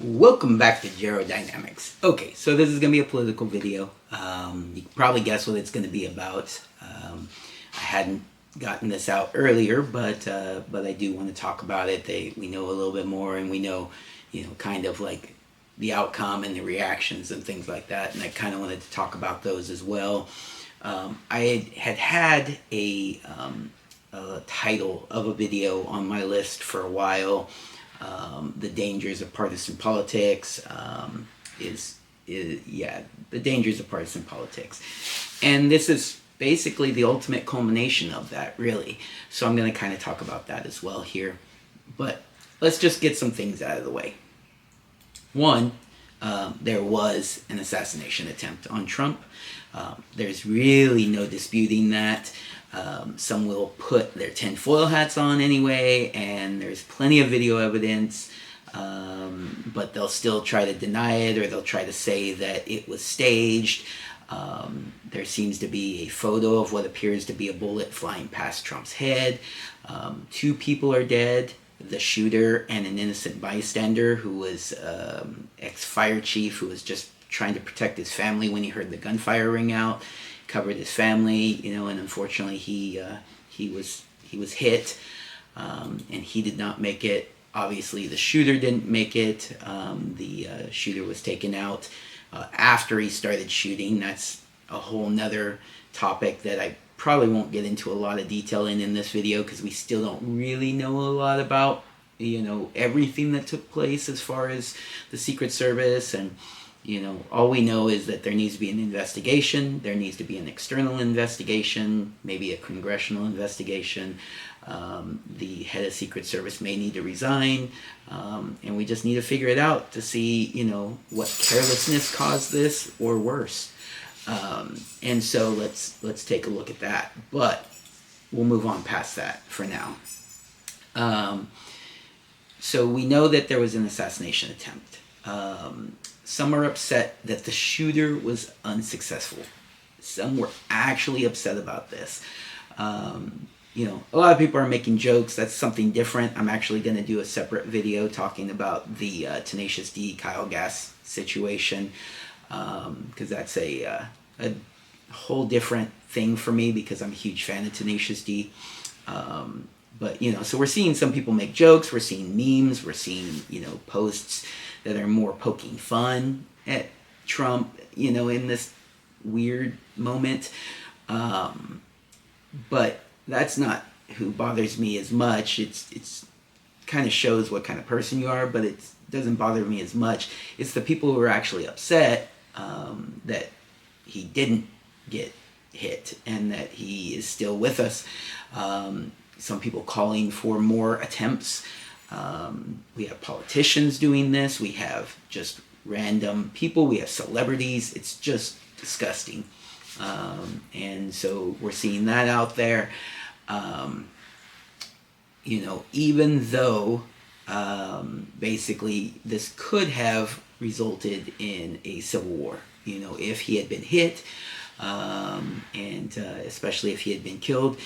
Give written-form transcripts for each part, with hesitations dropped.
Welcome back to Dynamics. Okay, so this is going to be a political video. You can probably guess what it's going to be about. I hadn't gotten this out earlier, but I do want to talk about it. We know a little bit more, and we know, kind of like the outcome and the reactions and things like that. And I kind of wanted to talk about those as well. I had a title of a video on my list for a while. The dangers of partisan politics the dangers of partisan politics, and this is basically the ultimate culmination of that, really. So I'm going to kind of talk about that as well here, but let's just get some things out of the way. One, there was an assassination attempt on Trump. There's really no disputing that. Some will put their tinfoil hats on anyway, and there's plenty of video evidence, but they'll still try to deny it, or they'll try to say that it was staged. There seems to be a photo of what appears to be a bullet flying past Trump's head. 2 people are dead. The shooter and an innocent bystander who was ex-fire chief who was just trying to protect his family when he heard the gunfire ring out, covered his family, and unfortunately he was hit, and he did not make it. Obviously the shooter didn't make it. The shooter was taken out after he started shooting. That's a whole nother topic that I probably won't get into a lot of detail in this video, because we still don't really know a lot about everything that took place as far as the Secret Service. And all we know is that there needs to be an investigation. There needs to be an external investigation, maybe a congressional investigation. The head of Secret Service may need to resign, and we just need to figure it out to see, what carelessness caused this, or worse. And so let's take a look at that. But we'll move on past that for now. So we know that there was an assassination attempt. Some are upset that the shooter was unsuccessful. Some were actually upset about this. A lot of people are making jokes. That's something different. I'm actually going to do a separate video talking about the Tenacious D Kyle Gass situation, because that's a whole different thing for me, because I'm a huge fan of Tenacious D. But so we're seeing some people make jokes, we're seeing memes, we're seeing posts that are more poking fun at Trump, in this weird moment. But that's not who bothers me as much. It's kind of shows what kind of person you are, but it doesn't bother me as much. It's the people who are actually upset that he didn't get hit and that he is still with us. Some people calling for more attempts. We have politicians doing this. We have just random people. We have celebrities. It's just disgusting. And so we're seeing that out there. Even though basically this could have resulted in a civil war, if he had been hit, and especially if he had been killed.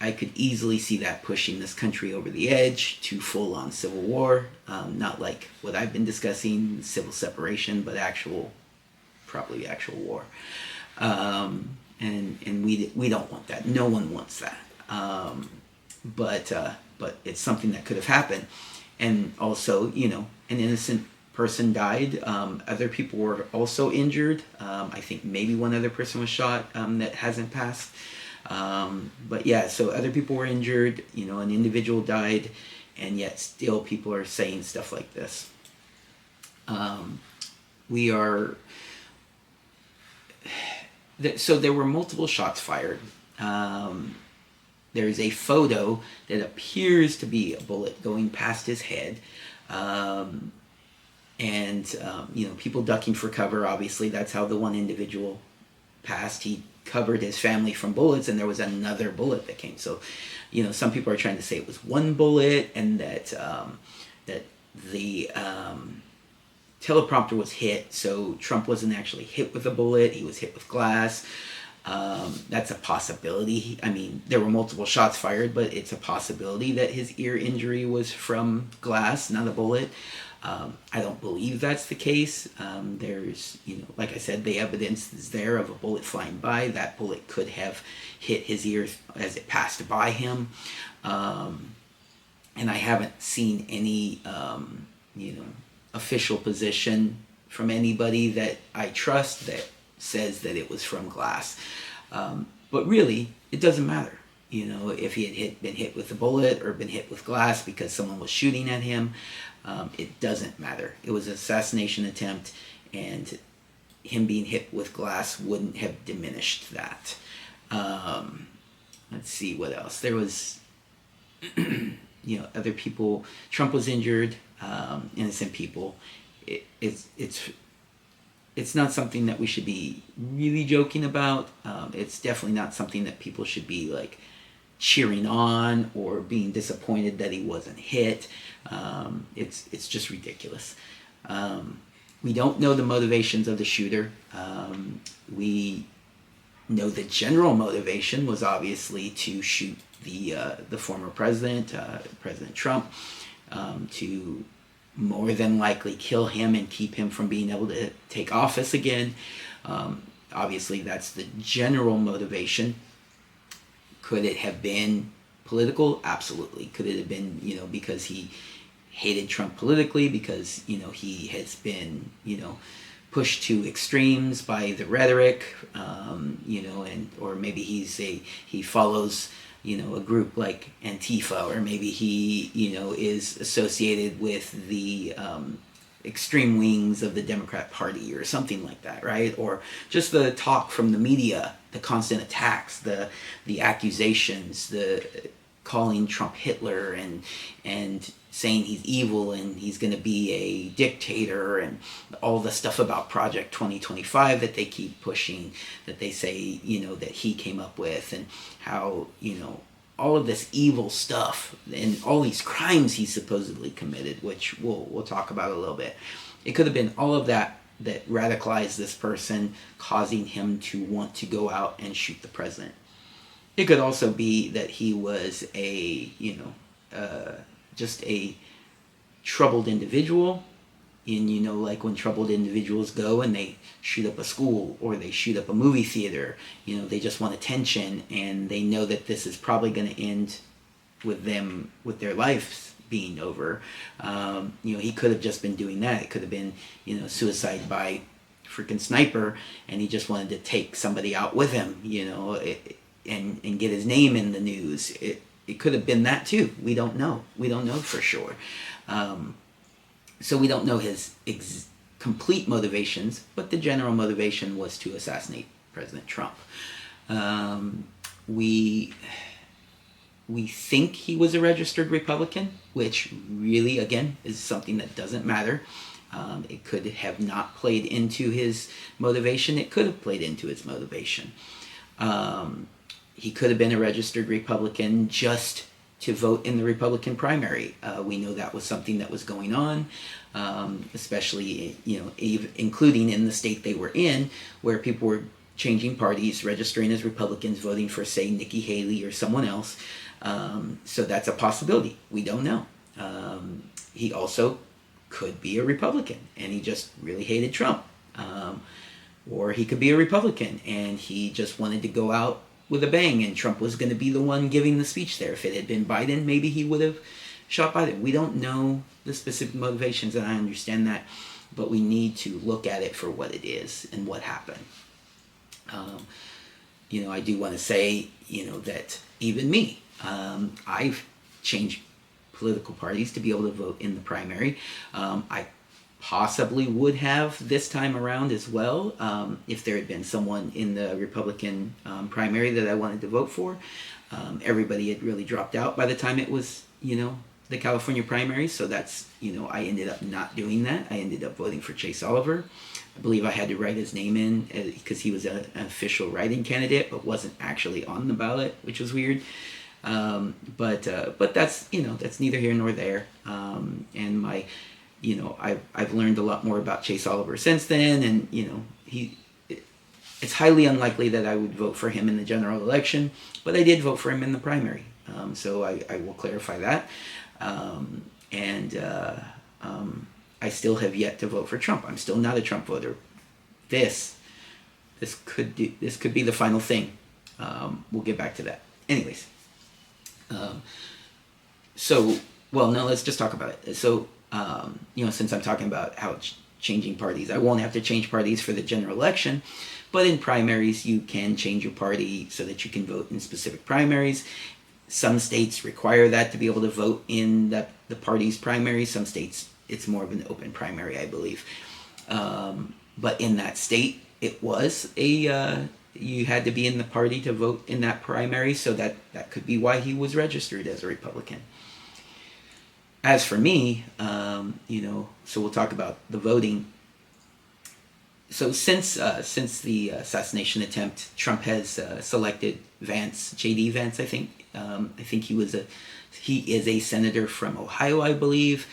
I could easily see that pushing this country over the edge to full-on civil war. Not like what I've been discussing, civil separation, but probably actual war. And we don't want that. No one wants that. But it's something that could have happened. And also, an innocent person died. Other people were also injured. I think maybe one other person was shot that hasn't passed. But yeah, so other people were injured, an individual died, and yet still people are saying stuff like this. So there were multiple shots fired. There's a photo that appears to be a bullet going past his head. People ducking for cover. Obviously, that's how the one individual passed. He covered his family from bullets, and there was another bullet that came. So, some people are trying to say it was one bullet, and that the teleprompter was hit. So Trump wasn't actually hit with a bullet; he was hit with glass. That's a possibility. I mean, there were multiple shots fired, but it's a possibility that his ear injury was from glass, not a bullet. I don't believe that's the case. There's, like I said, the evidence is there of a bullet flying by. That bullet could have hit his ear as it passed by him. And I haven't seen any, official position from anybody that I trust that says that it was from glass. But really, it doesn't matter. If he had been hit with a bullet or been hit with glass because someone was shooting at him, it doesn't matter. It was an assassination attempt, and him being hit with glass wouldn't have diminished that. Let's see what else. There was, other people. Trump was injured, innocent people. It's not something that we should be really joking about. It's definitely not something that people should be like cheering on or being disappointed that he wasn't hit. It's just ridiculous. We don't know the motivations of the shooter. We know the general motivation was obviously to shoot the former president, President Trump, to more than likely kill him and keep him from being able to take office again. Obviously, that's the general motivation. Could it have been political? Absolutely. Could it have been, because he hated Trump politically, because, he has been, pushed to extremes by the rhetoric, or maybe he follows a group like Antifa, or maybe he, is associated with the extreme wings of the Democrat Party or something like that, right? Or just the talk from the media, the constant attacks, the accusations, the calling Trump Hitler and saying he's evil and he's going to be a dictator, and all the stuff about Project 2025 that they keep pushing, that they say, that he came up with, and how, all of this evil stuff and all these crimes he supposedly committed, which we'll talk about a little bit. It could have been all of that radicalized this person, causing him to want to go out and shoot the president. It could also be that he was just a troubled individual, and like when troubled individuals go and they shoot up a school or they shoot up a movie theater, they just want attention, and they know that this is probably going to end with their lives being over. He could have just been doing that. It could have been suicide by freaking sniper, and he just wanted to take somebody out with him, and get his name in the news. It could have been that too. We don't know. We don't know for sure. So we don't know his complete motivations, but the general motivation was to assassinate President Trump. We think he was a registered Republican, which really, again, is something that doesn't matter. It could have not played into his motivation. It could have played into his motivation. He could have been a registered Republican just to vote in the Republican primary. We know that was something that was going on, especially, including in the state they were in, where people were changing parties, registering as Republicans, voting for, say, Nikki Haley or someone else. So that's a possibility. We don't know. He also could be a Republican, and he just really hated Trump. Or he could be a Republican, and he just wanted to go out with a bang, and Trump was going to be the one giving the speech there. If it had been Biden, maybe he would have shot Biden. We don't know the specific motivations, and I understand that, but we need to look at it for what it is and what happened. I do want to say, that even me, I've changed political parties to be able to vote in the primary. I possibly would have this time around as well, if there had been someone in the Republican primary that I wanted to vote for. Everybody had really dropped out by the time it was, the California primary, so that's, I ended up not doing that. I ended up voting for Chase Oliver. I believe I had to write his name in because he was an official write-in candidate, but wasn't actually on the ballot, which was weird. But that's, that's neither here nor there. And I've learned a lot more about Chase Oliver since then, and it's highly unlikely that I would vote for him in the general election, but I did vote for him in the primary. So I will clarify that. And I still have yet to vote for Trump. I'm still not a Trump voter. This could be the final thing. We'll get back to that. Anyways, no, let's just talk about it. So, since I'm talking about how changing parties, I won't have to change parties for the general election, but in primaries, you can change your party so that you can vote in specific primaries. Some states require that to be able to vote in the party's primary. Some states, it's more of an open primary, I believe. But in that state, it was you had to be in the party to vote in that primary, so that could be why he was registered as a Republican. As for me, so we'll talk about the voting. So since the assassination attempt, Trump has selected Vance, J.D. Vance, I think. I think he is a senator from Ohio, I believe.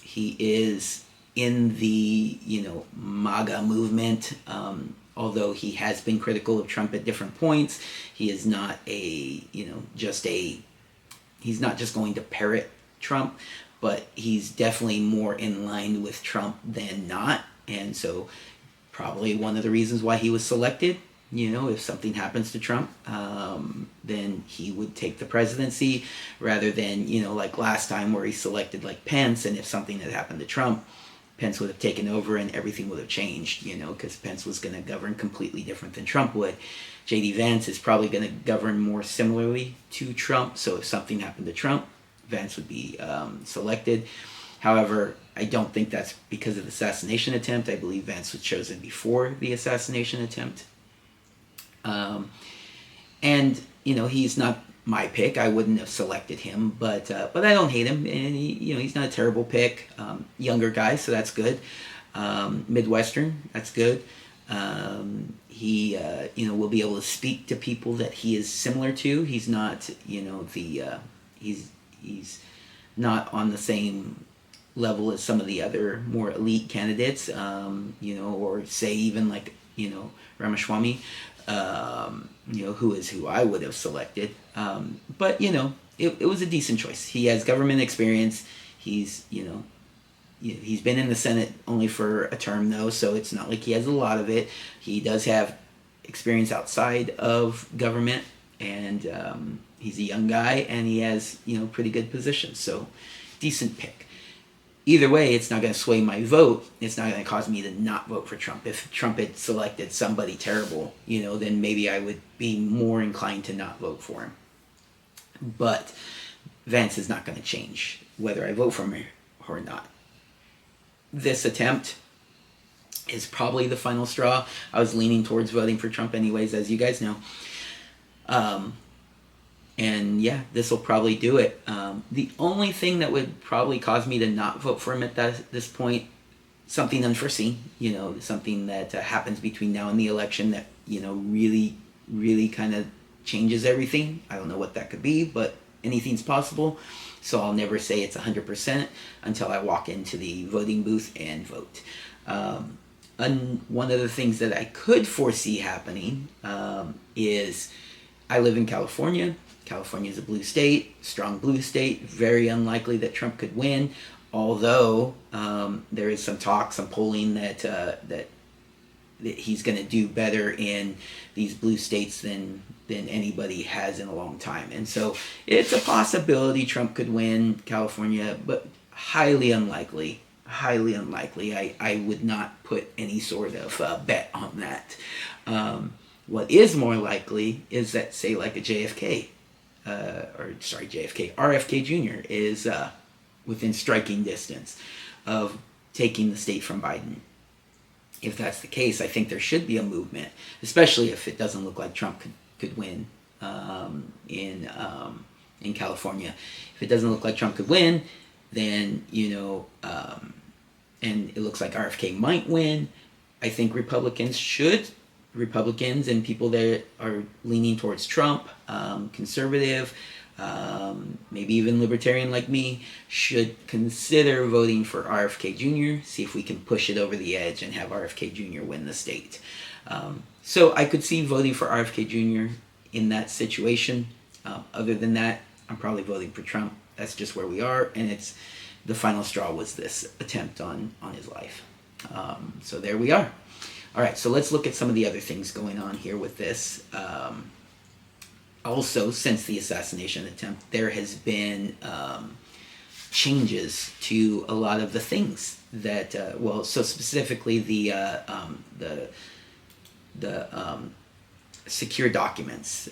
He is in the MAGA movement. Although he has been critical of Trump at different points, he is not he's not just going to parrot Trump, but he's definitely more in line with Trump than not. And so probably one of the reasons why he was selected, if something happens to Trump, then he would take the presidency rather than, like last time where he selected like Pence, and if something had happened to Trump, Pence would have taken over and everything would have changed, because Pence was going to govern completely different than Trump would. J.D. Vance is probably going to govern more similarly to Trump, so if something happened to Trump, Vance would be selected. However, I don't think that's because of the assassination attempt. I believe Vance was chosen before the assassination attempt. And he's not my pick. I wouldn't have selected him, but I don't hate him, and he's not a terrible pick. Younger guy, so that's good. Midwestern, that's good. He will be able to speak to people that he is similar to. He's not he's not on the same level as some of the other more elite candidates. Or say even like Ramaswamy. Who I would have selected. But it was a decent choice. He has government experience. He's he's been in the Senate only for a term though, so it's not like he has a lot of it. He does have experience outside of government, and he's a young guy, and he has pretty good positions. So decent pick. Either way, it's not going to sway my vote. It's not going to cause me to not vote for Trump. If Trump had selected somebody terrible, then maybe I would be more inclined to not vote for him. But Vance is not going to change whether I vote for him or not. This attempt is probably the final straw. I was leaning towards voting for Trump anyways, as you guys know. And yeah, this will probably do it. The only thing that would probably cause me to not vote for him at this point, something unforeseen, something that happens between now and the election that, really, really kind of changes everything. I don't know what that could be, but anything's possible. So I'll never say it's 100% until I walk into the voting booth and vote. And one of the things that I could foresee happening is I live in California. California is a blue state, strong blue state, very unlikely that Trump could win, although there is some talk, some polling that he's going to do better in these blue states than anybody has in a long time. And so it's a possibility Trump could win California, but highly unlikely. Highly unlikely. I would not put any sort of bet on that. What is more likely is that, say, like a RFK Jr. is within striking distance of taking the state from Biden. If that's the case, I think there should be a movement, especially if it doesn't look like Trump could win in California. If it doesn't look like Trump could win, then, and it looks like RFK might win, I think Republicans and people that are leaning towards Trump, conservative, maybe even libertarian like me, should consider voting for RFK Jr., see if we can push it over the edge and have RFK Jr. win the state. So I could see voting for RFK Jr. in that situation. Other than that, I'm probably voting for Trump. That's just where we are, and it's the final straw was this attempt on his life. So there we are. All right, so let's look at some of the other things going on here with this. Also, since the assassination attempt, there has been changes to a lot of the things that, so specifically the secure documents,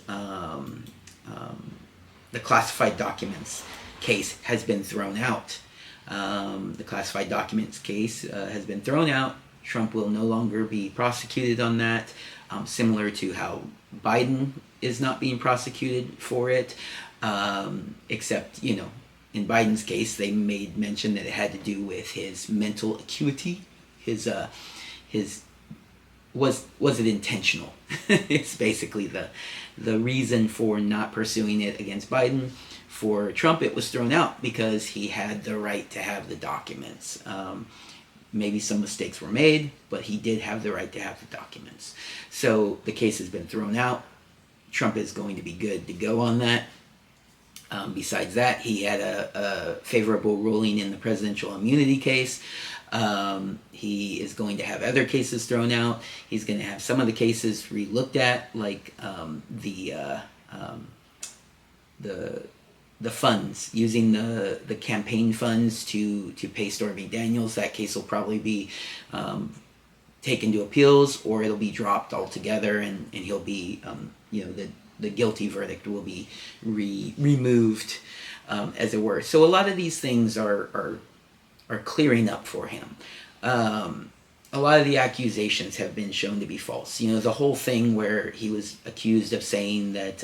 the classified documents case has been thrown out. The classified documents case has been thrown out. Trump will no longer be prosecuted on that, similar to how Biden is not being prosecuted for it, except, in Biden's case, they made mention that it had to do with his mental acuity, was it intentional? It's basically the reason for not pursuing it against Biden. For Trump, it was thrown out because he had the right to have the documents. Maybe some mistakes were made, but he did have the right to have the documents. So the case has been thrown out. Trump is going to be good to go on that. Besides that, he had a favorable ruling in the presidential immunity case. He is going to have other cases thrown out. He's going to have some of the cases re-looked at, like the funds, using the campaign funds to pay Stormy Daniels. That case will probably be taken to appeals, or it'll be dropped altogether, and he'll be, the guilty verdict will be removed, as it were. So a lot of these things are clearing up for him. A lot of the accusations have been shown to be false. The whole thing where he was accused of saying that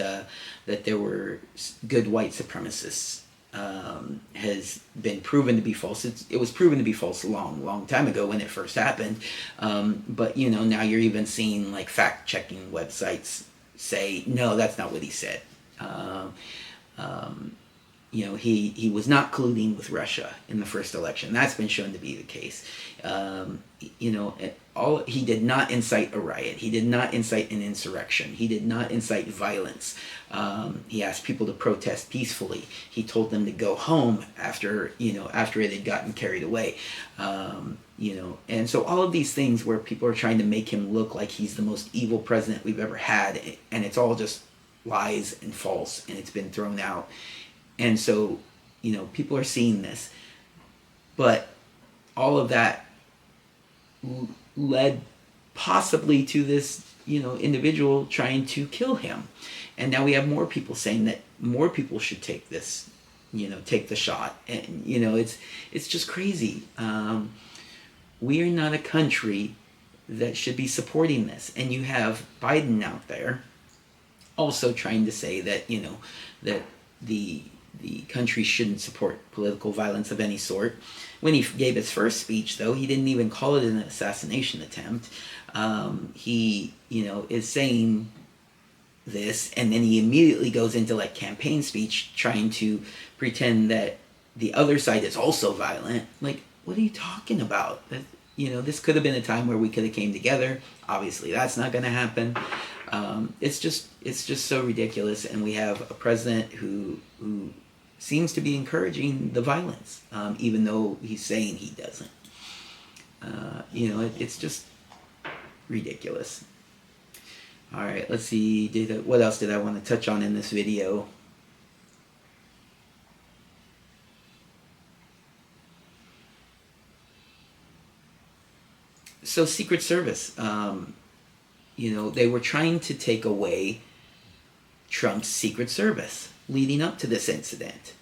there were good white supremacists has been proven to be false. It was proven to be false a long time ago when it first happened. But now you're even seeing like fact-checking websites say, no, that's not what he said. He was not colluding with Russia in the first election. That's been shown to be the case. He did not incite a riot. He did not incite an insurrection. He did not incite violence. He asked people to protest peacefully. He told them to go home after it had gotten carried away. And so all of these things where people are trying to make him look like he's the most evil president we've ever had, and it's all just lies and false, and it's been thrown out. And so, people are seeing this. But all of that led possibly to this, individual trying to kill him. And now we have more people saying that more people should take this, take the shot. And, it's just crazy. We are not a country that should be supporting this. And you have Biden out there also trying to say that, that the country shouldn't support political violence of any sort. When he gave his first speech, though, he didn't even call it an assassination attempt. He, is saying this, and then he immediately goes into like campaign speech trying to pretend that the other side is also violent. Like, what are you talking about? This could have been a time where we could have came together. Obviously, that's not going to happen. It's just so ridiculous, and we have a president who seems to be encouraging the violence, even though he's saying he doesn't. It's just ridiculous. All right, let's see. What else did I want to touch on in this video? So Secret Service, they were trying to take away Trump's Secret Service leading up to this incident.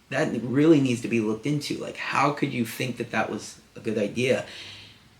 That really needs to be looked into. Like, how could you think that was a good idea?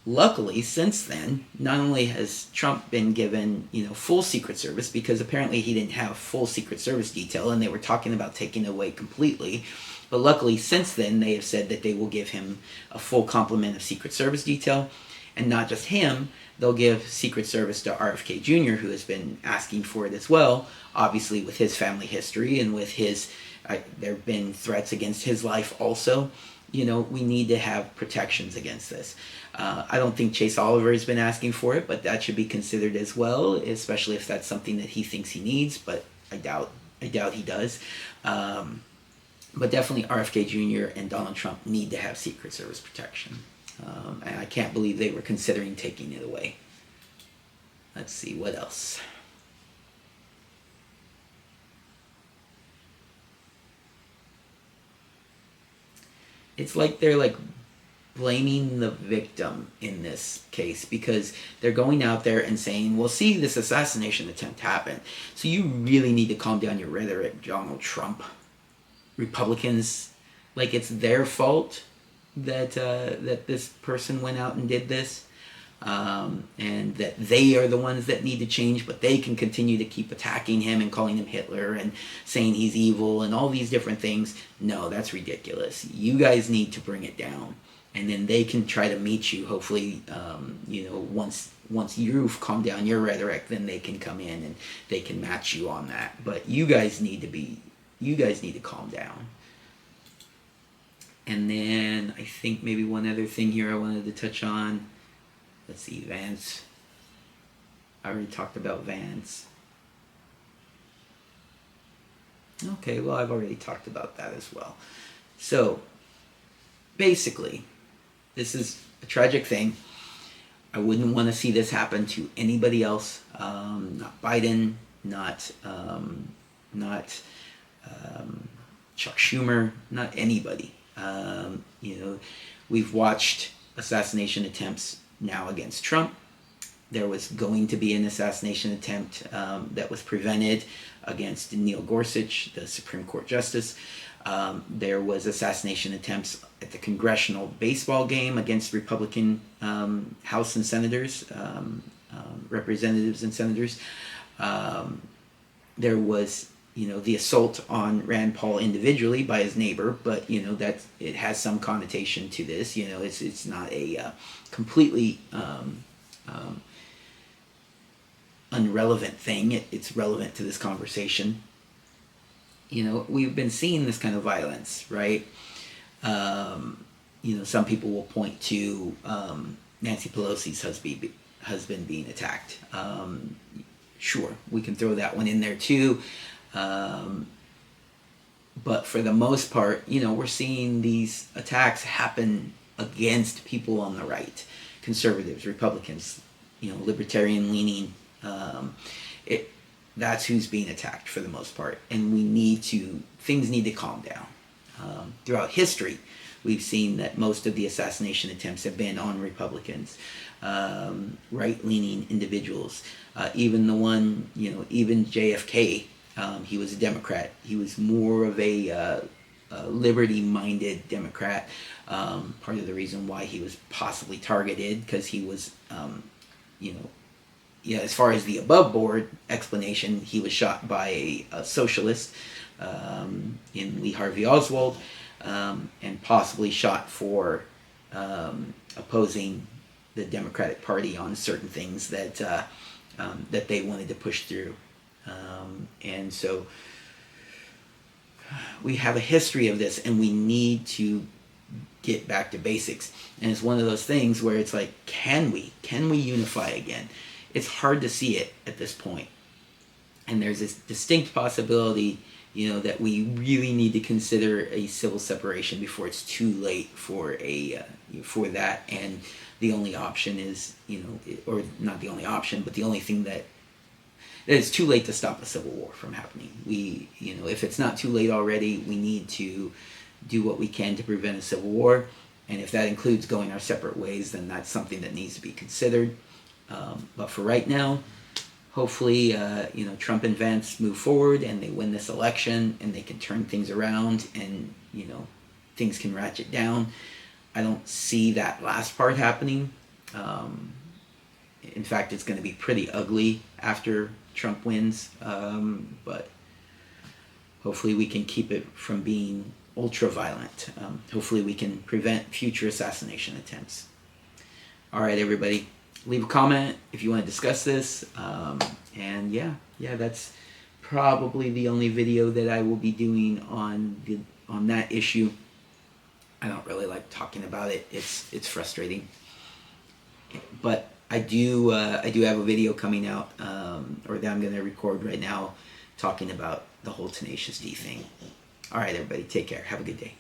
Luckily, since then, not only has Trump been given, full Secret Service, because apparently he didn't have full Secret Service detail, and they were talking about taking it away completely. But luckily, since then, they have said that they will give him a full complement of Secret Service detail. And not just him, they'll give Secret Service to RFK Jr., who has been asking for it as well, obviously with his family history and with his There have been threats against his life also. We need to have protections against this. I don't think Chase Oliver has been asking for it, but that should be considered as well, especially if that's something that he thinks he needs, but I doubt he does. But definitely RFK Jr. and Donald Trump need to have Secret Service protection. And I can't believe they were considering taking it away. Let's see, what else? It's like they're blaming the victim in this case, because they're going out there and saying, well, see, this assassination attempt happened, so you really need to calm down your rhetoric, Donald Trump. Republicans, like it's their fault that this person went out and did this, and that they are the ones that need to change, but they can continue to keep attacking him and calling him Hitler and saying he's evil and all these different things. No, that's ridiculous. You guys need to bring it down, and then they can try to meet you. Hopefully, once you've calmed down your rhetoric, then they can come in and they can match you on that. But you guys need to calm down. And then I think maybe one other thing here I wanted to touch on. Let's see, Vance. I already talked about Vance. Okay, well, I've already talked about that as well. So, basically, this is a tragic thing. I wouldn't want to see this happen to anybody else. Not Biden, not Chuck Schumer, not anybody. We've watched assassination attempts now against Trump. There was going to be an assassination attempt that was prevented against Neil Gorsuch, the Supreme Court Justice. There was assassination attempts at the congressional baseball game against Republican House and Senators, representatives and senators. There was, the assault on Rand Paul individually by his neighbor, but that it has some connotation to this. It's not a completely unrelevant thing. It's relevant to this conversation. We've been seeing this kind of violence, right? Some people will point to Nancy Pelosi's husband being attacked. Sure, we can throw that one in there too. But for the most part, we're seeing these attacks happen against people on the right, conservatives, Republicans, libertarian leaning. That's who's being attacked for the most part, and things need to calm down. Throughout history, we've seen that most of the assassination attempts have been on Republicans, right-leaning individuals. Even the one, even JFK. He was a Democrat. He was more of a liberty-minded Democrat. Part of the reason why he was possibly targeted, because he was, as far as the above-board explanation, he was shot by a socialist in Lee Harvey Oswald, and possibly shot for opposing the Democratic Party on certain things that they wanted to push through. And so we have a history of this, and we need to get back to basics. And it's one of those things where it's like, can we unify again? It's hard to see it at this point. And there's this distinct possibility, that we really need to consider a civil separation before it's too late for that. And the only option is, or not the only option, but the only thing that it's too late to stop a civil war from happening. If it's not too late already, we need to do what we can to prevent a civil war. And if that includes going our separate ways, then that's something that needs to be considered. But for right now, hopefully, Trump and Vance move forward and they win this election and they can turn things around and, things can ratchet down. I don't see that last part happening. In fact, it's going to be pretty ugly after Trump wins. But hopefully we can keep it from being ultra violent. Hopefully we can prevent future assassination attempts. All right, everybody. Leave a comment if you want to discuss this. And yeah, that's probably the only video that I will be doing on that issue. I don't really like talking about it. It's frustrating. But I do have a video coming out, or that I'm going to record right now, talking about the whole Tenacious D thing. All right, everybody, take care. Have a good day.